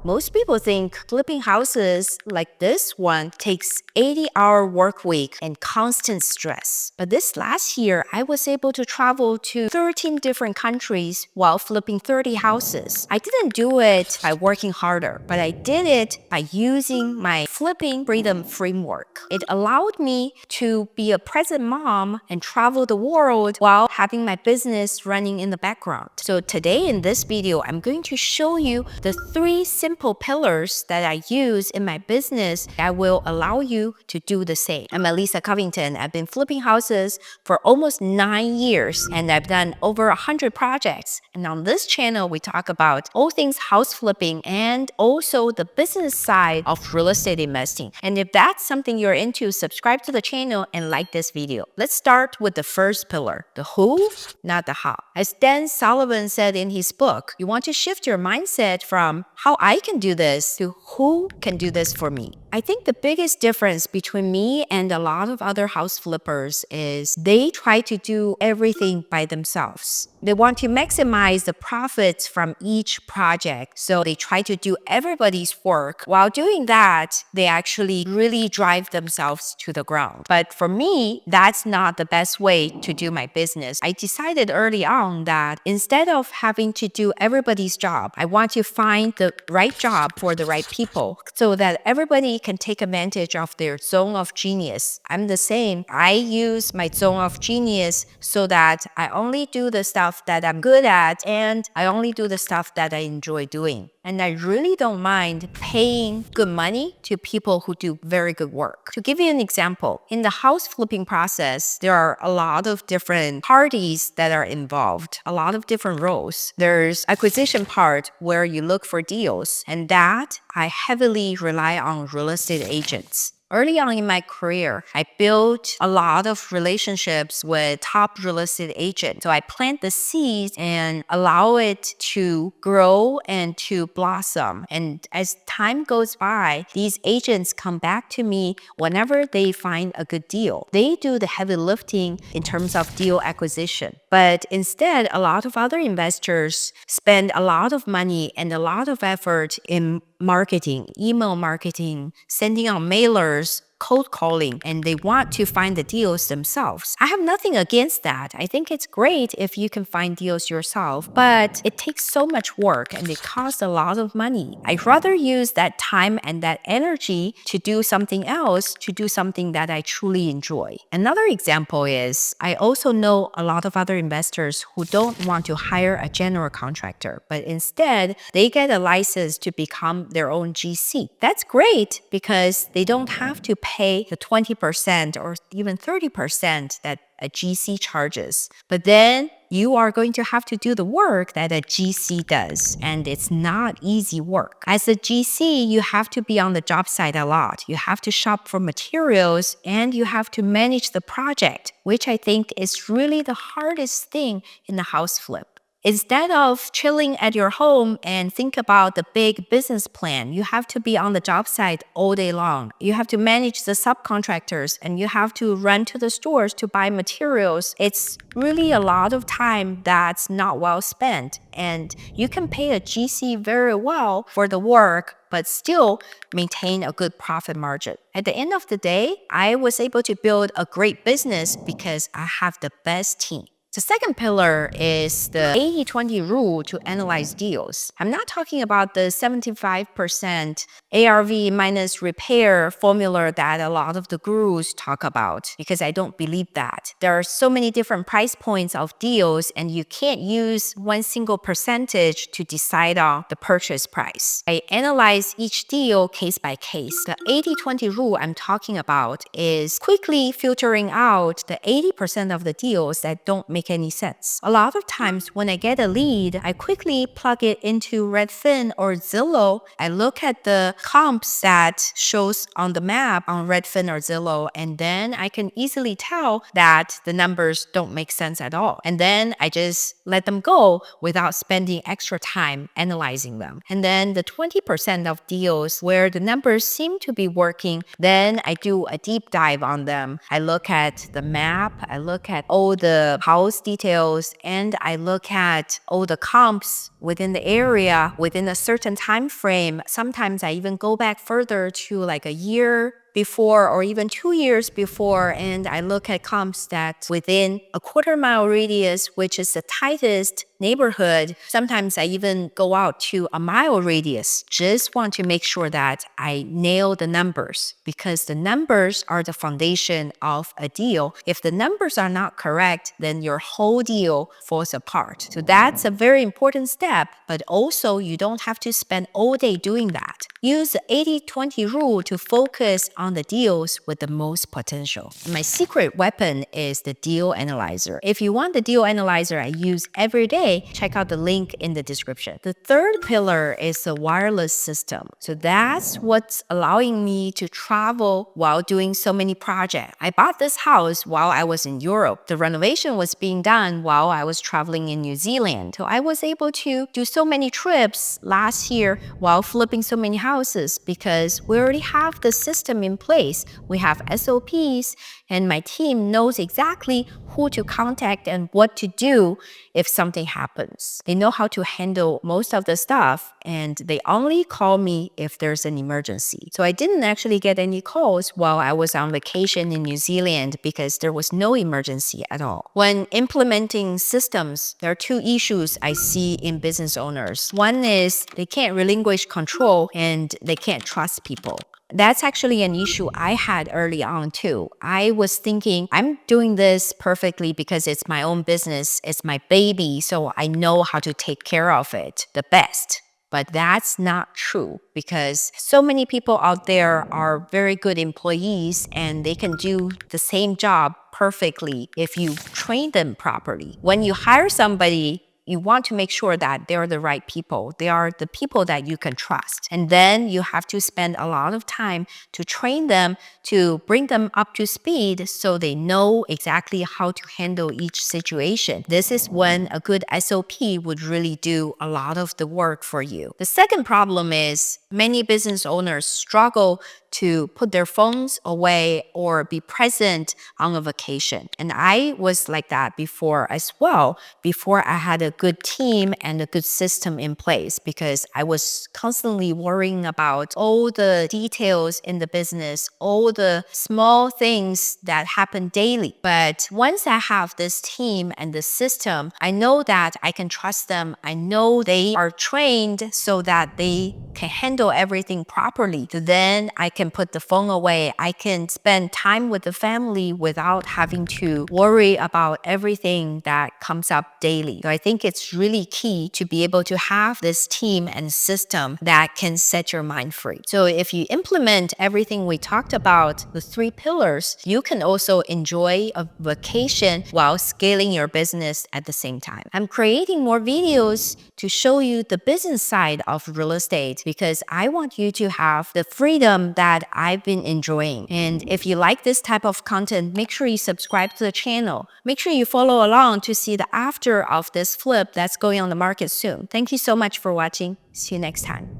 Most people think flipping houses like this one takes 80-hour work week and constant stress. But this last year, I was able to travel to 13 different countries while flipping 30 houses. I didn't do it by working harder, but I did it by using my flipping freedom framework. It allowed me to be a present mom and travel the world while having my business running in the background. So today in this video, I'm going to show you the 3 simple pillars that I use in my business that will allow you to do the same. I'm Elisa Covington. I've been flipping houses for almost 9 years and I've done over 100 projects. And on this channel, we talk about all things house flipping and also the business side of real estate investing. And if that's something you're into, subscribe to the channel and like this video. Let's start with the first pillar, the who, not the how. As Dan Sullivan said in his book, you want to shift your mindset from how I can do this to who can do this for me. I think the biggest difference between me and a lot of other house flippers is they try to do everything by themselves. They want to maximize the profits from each project, so they try to do everybody's work. While doing that, they actually really drive themselves to the ground. But for me, that's not the best way to do my business. I decided early on that instead of having to do everybody's job, I want to find the right job for the right people so that everybody can take advantage of their zone of genius. I'm the same. I use my zone of genius so that I only do the stuff that I'm good at and I only do the stuff that I enjoy doing. And I really don't mind paying good money to people who do very good work. To give you an example, in the house flipping process, there are a lot of different parties that are involved, a lot of different roles. There's acquisition part where you look for deals, and that I heavily rely on real estate agents. Early on in my career, I built a lot of relationships with top real estate agents. So I plant the seeds and allow it to grow and to blossom. And as time goes by, these agents come back to me whenever they find a good deal. They do the heavy lifting in terms of deal acquisition. But instead, a lot of other investors spend a lot of money and a lot of effort in marketing, email marketing, sending out mailers, cold calling, and they want to find the deals themselves. I have nothing against that. I think it's great if you can find deals yourself, but it takes so much work and it costs a lot of money. I'd rather use that time and that energy to do something else, to do something that I truly enjoy. Another example is I also know a lot of other investors who don't want to hire a general contractor, but instead they get a license to become their own GC. That's great because they don't have to pay the 20% or even 30% that a GC charges. But then you are going to have to do the work that a GC does, and it's not easy work. As a GC, you have to be on the job site a lot. You have to shop for materials and you have to manage the project, which I think is really the hardest thing in the house flip. Instead of chilling at your home and think about the big business plan, you have to be on the job site all day long. You have to manage the subcontractors and you have to run to the stores to buy materials. It's really a lot of time that's not well spent. And you can pay a GC very well for the work, but still maintain a good profit margin. At the end of the day, I was able to build a great business because I have the best team. The second pillar is the 80-20 rule to analyze deals. I'm not talking about the 75% ARV minus repair formula that a lot of the gurus talk about, because I don't believe that. There are so many different price points of deals, and you can't use one single percentage to decide on the purchase price. I analyze each deal case by case. The 80-20 rule I'm talking about is quickly filtering out the 80% of the deals that don't make any sense. A lot of times when I get a lead, I quickly plug it into Redfin or Zillow. I look at the comps that shows on the map on Redfin or Zillow, and then I can easily tell that the numbers don't make sense at all. And then I just let them go without spending extra time analyzing them. And then the 20% of deals where the numbers seem to be working, then I do a deep dive on them. I look at the map, I look at all the house house details and I look at all the comps within the area within a certain time frame. Sometimes I even go back further to like a year before or even 2 years before, and I look at comps that within a quarter-mile radius, which is the tightest neighborhood. Sometimes I even go out to a mile radius. Just want to make sure that I nail the numbers, because the numbers are the foundation of a deal. If the numbers are not correct, then your whole deal falls apart. So that's a very important step, but also you don't have to spend all day doing that. Use the 80-20 rule to focus on the deals with the most potential. My secret weapon is the deal analyzer. If you want the deal analyzer I use every day, check out the link in the description. The third pillar is the wireless system. So that's what's allowing me to travel while doing so many projects. I bought this house while I was in Europe. The renovation was being done while I was traveling in New Zealand. So I was able to do so many trips last year while flipping so many houses because we already have the system in place. We have SOPs, and my team knows exactly who to contact and what to do if something happens. They know how to handle most of the stuff, and they only call me if there's an emergency. So I didn't actually get any calls while I was on vacation in New Zealand because there was no emergency at all. When implementing systems, there are two issues I see in business owners. One is they can't relinquish control and they can't trust people. That's actually an issue I had early on too. I was thinking, I'm doing this perfectly because it's my own business, it's my baby, so I know how to take care of it the best. But that's not true because so many people out there are very good employees and they can do the same job perfectly if you train them properly. When you hire somebody, you want to make sure that they're the right people. They are the people that you can trust. And then you have to spend a lot of time to train them, to bring them up to speed so they know exactly how to handle each situation. This is when a good SOP would really do a lot of the work for you. The second problem is many business owners struggle to put their phones away or be present on a vacation. And I was like that before as well, before I had a good team and a good system in place, because I was constantly worrying about all the details in the business, all the small things that happen daily. But once I have this team and the system, I know that I can trust them. I know they are trained so that they can handle everything properly. So then I can put the phone away. I can spend time with the family without having to worry about everything that comes up daily. So I think it's really key to be able to have this team and system that can set your mind free. So if you implement everything we talked about, the 3 pillars, you can also enjoy a vacation while scaling your business at the same time. I'm creating more videos to show you the business side of real estate because I want you to have the freedom that I've been enjoying. And if you like this type of content, make sure you subscribe to the channel. Make sure you follow along to see the after of this flip that's going on the market soon. Thank you so much for watching. See you next time.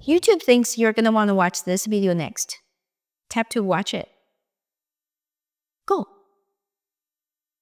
YouTube thinks you're going to want to watch this video next. Tap to watch it. Go.